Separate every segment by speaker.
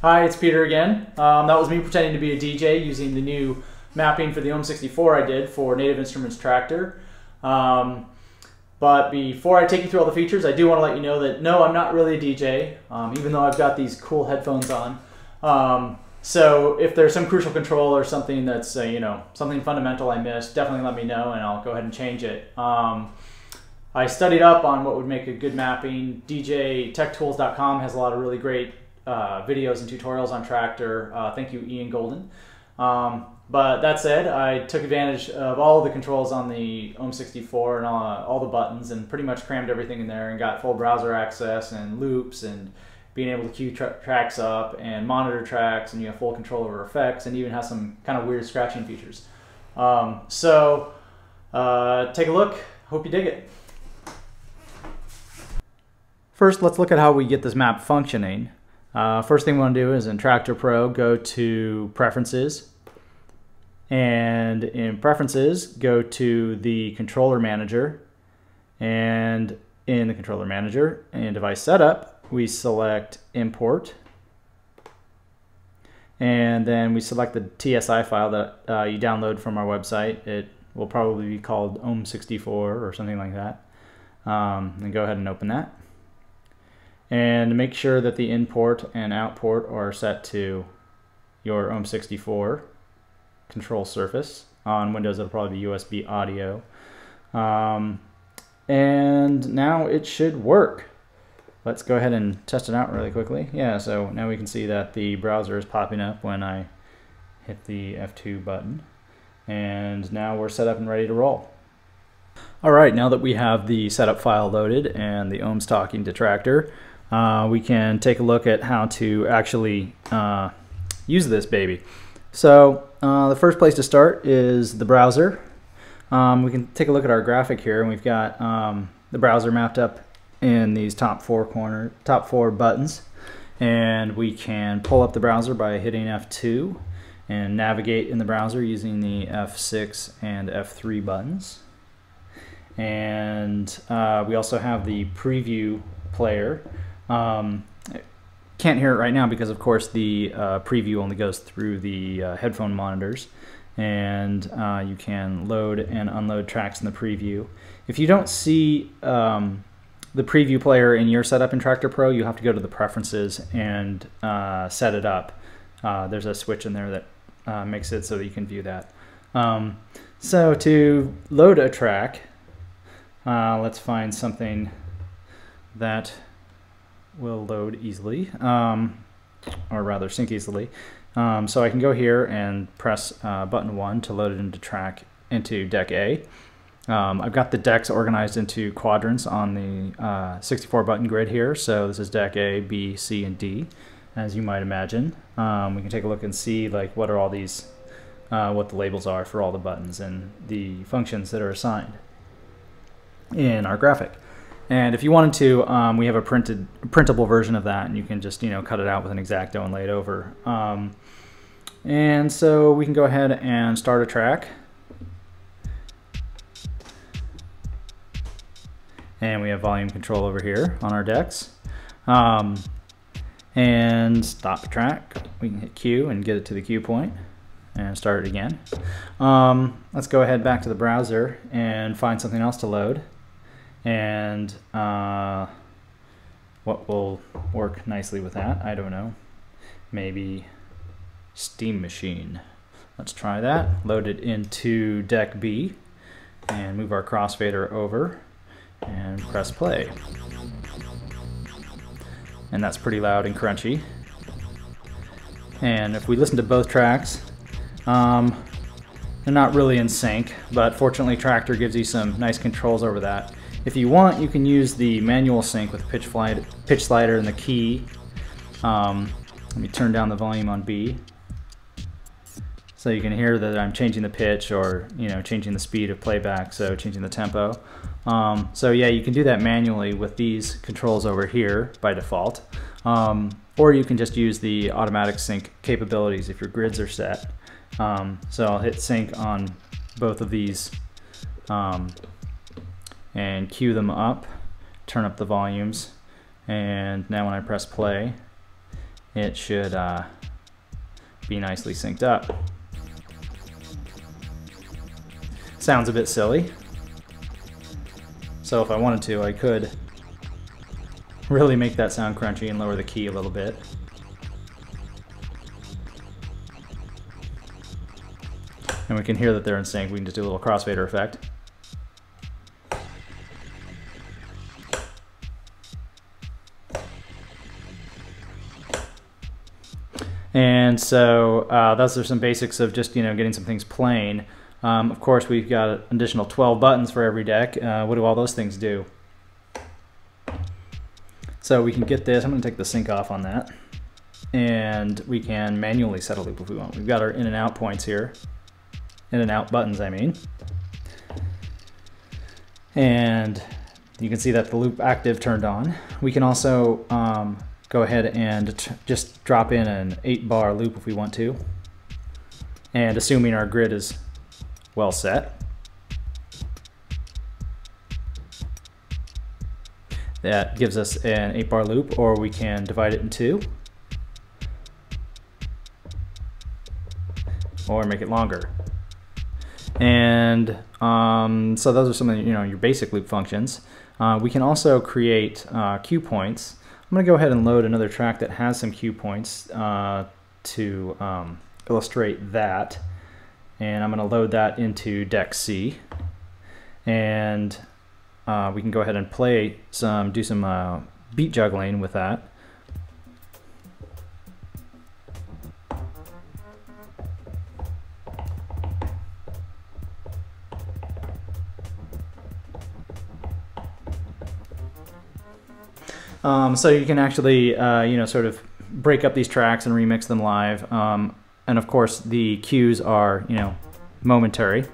Speaker 1: Hi, it's Peter again. That was me pretending to be a DJ using the new mapping for the Ohm64 I did for Native Instruments Traktor. But before I take you through all the features, I do want to let you know that no, I'm not really a DJ, even though I've got these cool headphones on. So if there's some crucial control or something that's, something fundamental I missed, definitely let me know and I'll go ahead and change it. I studied up on what would make a good mapping. DJTechTools.com has a lot of really great videos and tutorials on Traktor. Thank you, Ian Golden. But that said, I took advantage of all the controls on the Ohm64 and all the buttons and pretty much crammed everything in there and got full browser access and loops and being able to queue tracks up and monitor tracks, and you have full control over effects and even has some kind of weird scratching features. Take a look. Hope you dig it. First, let's look at how we get this map functioning. First thing we want to do is in Traktor Pro, go to Preferences, and in Preferences, go to the Controller Manager, and in the Controller Manager and Device Setup, we select Import, and then we select the TSI file that you download from our website. It will probably be called Ohm64 or something like that, and go ahead and open that. And make sure that the in-port and out-port are set to your Ohm64 control surface. On Windows, it'll probably be USB audio. And now it should work. Let's go ahead and test it out really quickly. Yeah, so now we can see that the browser is popping up when I hit the F2 button. And now we're set up and ready to roll. Alright, now that we have the setup file loaded and the ohms talking to Traktor, we can take a look at how to actually use this baby. So the first place to start is the browser. We can take a look at our graphic here, and we've got the browser mapped up in these top four buttons, and we can pull up the browser by hitting F2 and navigate in the browser using the F6 and F3 buttons. And we also have the preview player. Can't hear it right now because of course the preview only goes through the headphone monitors, and you can load and unload tracks in the preview. If you don't see the preview player in your setup in Traktor Pro, you have to go to the preferences and set it up. There's a switch in there that makes it so that you can view that. So to load a track, let's find something that will load easily, or rather sync easily. So I can go here and press button 1 to load it into deck A. I've got the decks organized into quadrants on the 64 button grid here. So this is deck A, B, C, and D, as you might imagine. We can take a look and see like what are all these, what the labels are for all the buttons and the functions that are assigned in our graphic. And if you wanted to, we have a printable version of that, and you can just cut it out with an X-Acto and lay it over. And so we can go ahead and start a track, and we have volume control over here on our decks. And stop the track. We can hit Q and get it to the Q point and start it again. Let's go ahead back to the browser and find something else to load. And what will work nicely with that, I don't know. Maybe Steam Machine. Let's try that. Load it into deck B and move our crossfader over and press play. And that's pretty loud and crunchy. And if we listen to both tracks, they're not really in sync, but fortunately Traktor gives you some nice controls over that. If you want, you can use the manual sync with pitch slider and the key. Let me turn down the volume on B, so you can hear that I'm changing the pitch, or changing the speed of playback, so changing the tempo. So yeah, you can do that manually with these controls over here by default, or you can just use the automatic sync capabilities if your grids are set. So I'll hit sync on both of these and cue them up, turn up the volumes, and now when I press play, it should be nicely synced up. Sounds a bit silly. So if I wanted to, I could really make that sound crunchy and lower the key a little bit. And we can hear that they're in sync. We can just do a little crossfader effect. And so those are some basics of just, you know, getting some things playing. Of course, we've got an additional 12 buttons for every deck. What do all those things do? So we can get this. I'm going to take the sync off on that. And we can manually set a loop if we want. We've got our in and out points here. In and out buttons, I mean. And you can see that the loop active turned on. We can also go ahead and just drop in an 8-bar loop if we want to. And assuming our grid is well set, that gives us an 8-bar loop, or we can divide it in 2, or make it longer. And so those are some of the, you know, your basic loop functions. We can also create cue points. I'm going to go ahead and load another track that has some cue points to illustrate that. And I'm going to load that into deck C. And we can go ahead and do some beat juggling with that. So you can actually, you know, sort of break up these tracks and remix them live. And of course, the cues are, you know, momentary.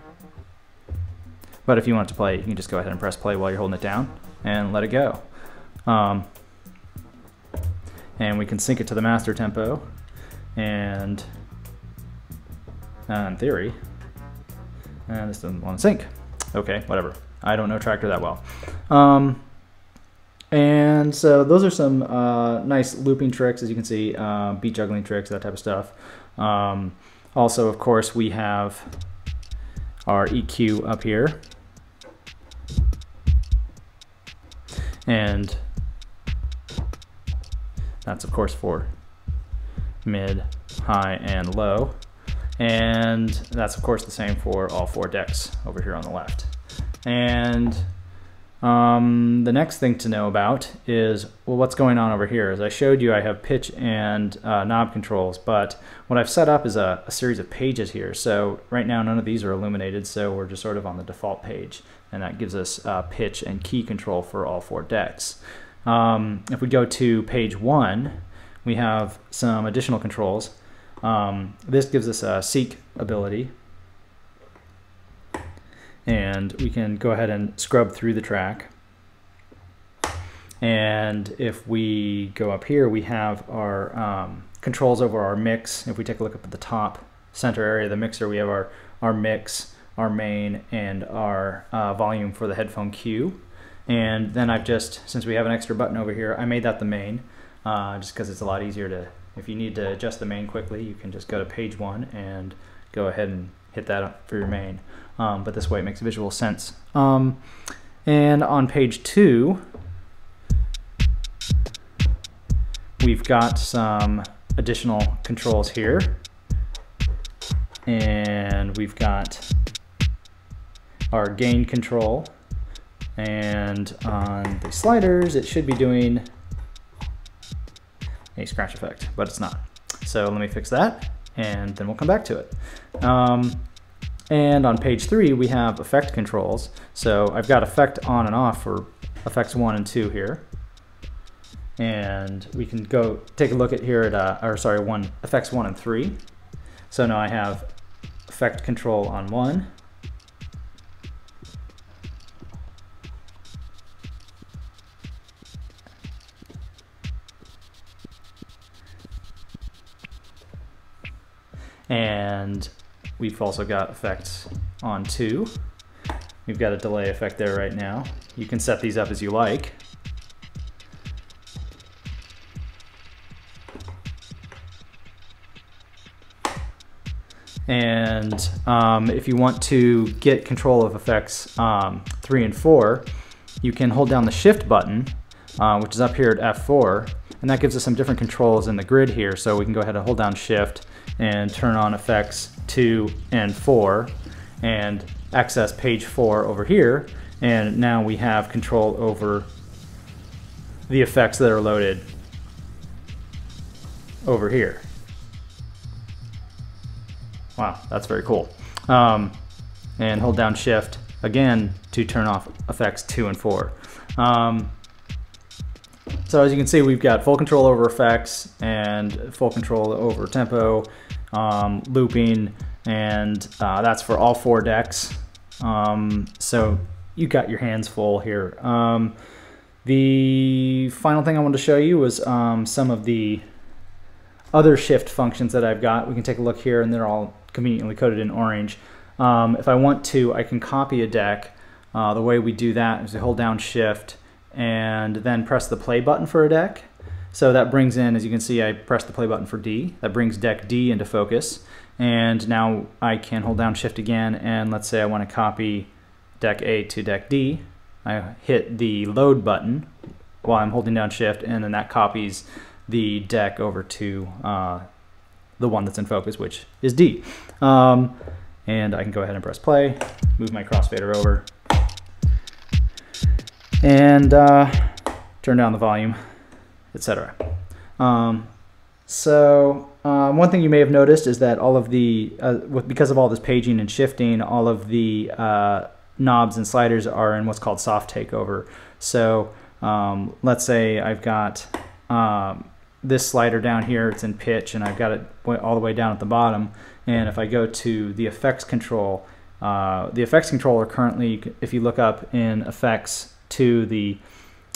Speaker 1: But if you want it to play, you can just go ahead and press play while you're holding it down and let it go. And we can sync it to the master tempo. And in theory, this doesn't want to sync. Okay, whatever. I don't know Traktor that well. And so those are some nice looping tricks, as you can see, beat juggling tricks, that type of stuff. Also, of course, we have our EQ up here. And that's, of course, for mid, high, and low. And that's, of course, the same for all 4 decks over here on the left. And the next thing to know about is, well, what's going on over here. As I showed you, I have pitch and knob controls, but what I've set up is a series of pages here. So right now none of these are illuminated, so we're just sort of on the default page, and that gives us pitch and key control for all 4 decks. If we go to page 1, we have some additional controls. This gives us a seek ability, and we can go ahead and scrub through the track. And if we go up here, we have our controls over our mix. If we take a look up at the top center area of the mixer, we have our mix, our main, and our volume for the headphone cue. And then I've just, since we have an extra button over here, I made that the main, just because it's a lot easier to, if you need to adjust the main quickly, you can just go to page 1 and go ahead and hit that up for your main. But this way it makes visual sense. And on page 2, we've got some additional controls here. And we've got our gain control. And on the sliders, it should be doing a scratch effect, but it's not. So let me fix that, and then we'll come back to it. And on page 3, we have effect controls. So I've got effect on and off for effects 1 and 2 here. And we can go take a look at here at, effects 1 and 3. So now I have effect control on 1. And we've also got effects on 2. We've got a delay effect there right now. You can set these up as you like. And if you want to get control of effects 3 and 4, you can hold down the Shift button, which is up here at F4, and that gives us some different controls in the grid here. So we can go ahead and hold down Shift and turn on effects 2 and 4 and access page 4 over here, and now we have control over the effects that are loaded over here. Wow, that's very cool. And hold down Shift again to turn off effects 2 and 4. So as you can see, we've got full control over effects and full control over tempo, looping, and that's for all 4 decks. So you got your hands full here. The final thing I wanted to show you was some of the other shift functions that I've got. We can take a look here, and they're all conveniently coded in orange. If I want to, I can copy a deck. The way we do that is to hold down Shift and then press the play button for a deck. So that brings in, as you can see, I press the play button for D. That brings deck D into focus. And now I can hold down Shift again, and let's say I want to copy deck A to deck D. I hit the load button while I'm holding down Shift, and then that copies the deck over to the one that's in focus, which is D. And I can go ahead and press play, move my crossfader over, and turn down the volume, etc. One thing you may have noticed is that all of the, because of all this paging and shifting, all of the knobs and sliders are in what's called soft takeover. So let's say I've got this slider down here, it's in pitch, and I've got it all the way down at the bottom. And if I go to the effects control, the effects controller currently, if you look up in effects to the,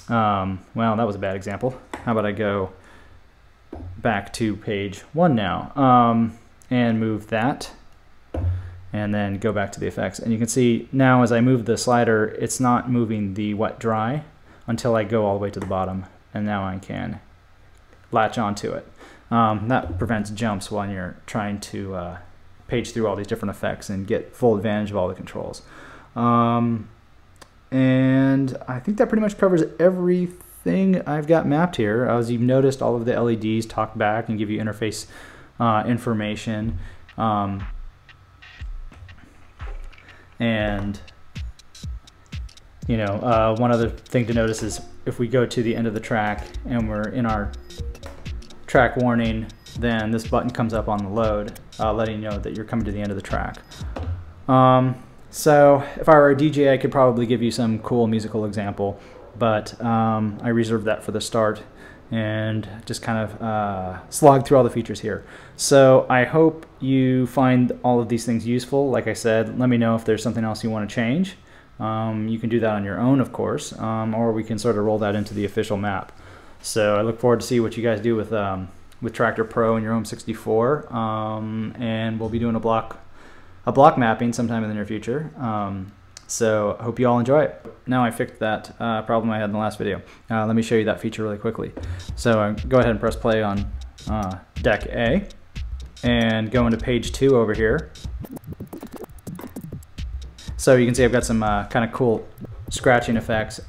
Speaker 1: well, that was a bad example. How about I go back to page 1 now, and move that, and then go back to the effects. And you can see now as I move the slider, it's not moving the wet dry until I go all the way to the bottom, and now I can latch onto it. That prevents jumps when you're trying to page through all these different effects and get full advantage of all the controls. And I think that pretty much covers everything I've got mapped here. As you've noticed, all of the LEDs talk back and give you interface information. And you know, one other thing to notice is if we go to the end of the track and we're in our track warning, then this button comes up on the load, letting you know that you're coming to the end of the track. So if I were a DJ, I could probably give you some cool musical example, but I reserved that for the start and just kind of slog through all the features here. So I hope you find all of these things useful. Like I said, let me know if there's something else you want to change. You can do that on your own, of course, or we can sort of roll that into the official map. So I look forward to see what you guys do with Traktor Pro and your Ohm64, and we'll be doing a block mapping sometime in the near future. So I hope you all enjoy it. Now I fixed that problem I had in the last video. Let me show you that feature really quickly. So go ahead and press play on deck A and go into page 2 over here. So you can see I've got some kind of cool scratching effects.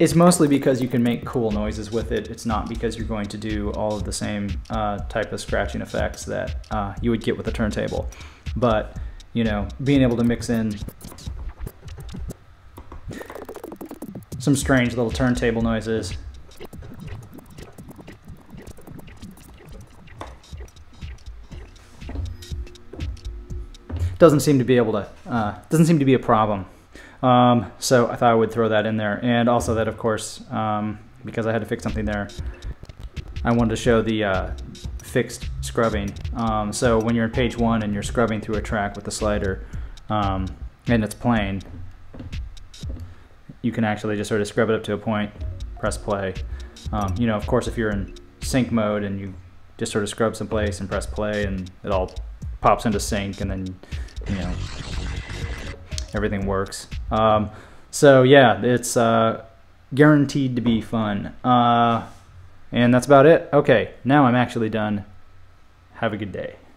Speaker 1: It's mostly because you can make cool noises with it. It's not because you're going to do all of the same type of scratching effects that you would get with a turntable. But, you know, being able to mix in some strange little turntable noises doesn't seem to be able to, doesn't seem to be a problem. So I thought I would throw that in there, and also that, of course, because I had to fix something there, I wanted to show the fixed scrubbing. So when you're in page 1 and you're scrubbing through a track with the slider, and it's playing, you can actually just sort of scrub it up to a point, press play. You know, of course, if you're in sync mode and you just sort of scrub someplace and press play, and it all pops into sync, and then, you know, everything works. So yeah, it's guaranteed to be fun. And that's about it. Okay, now I'm actually done Have a good day.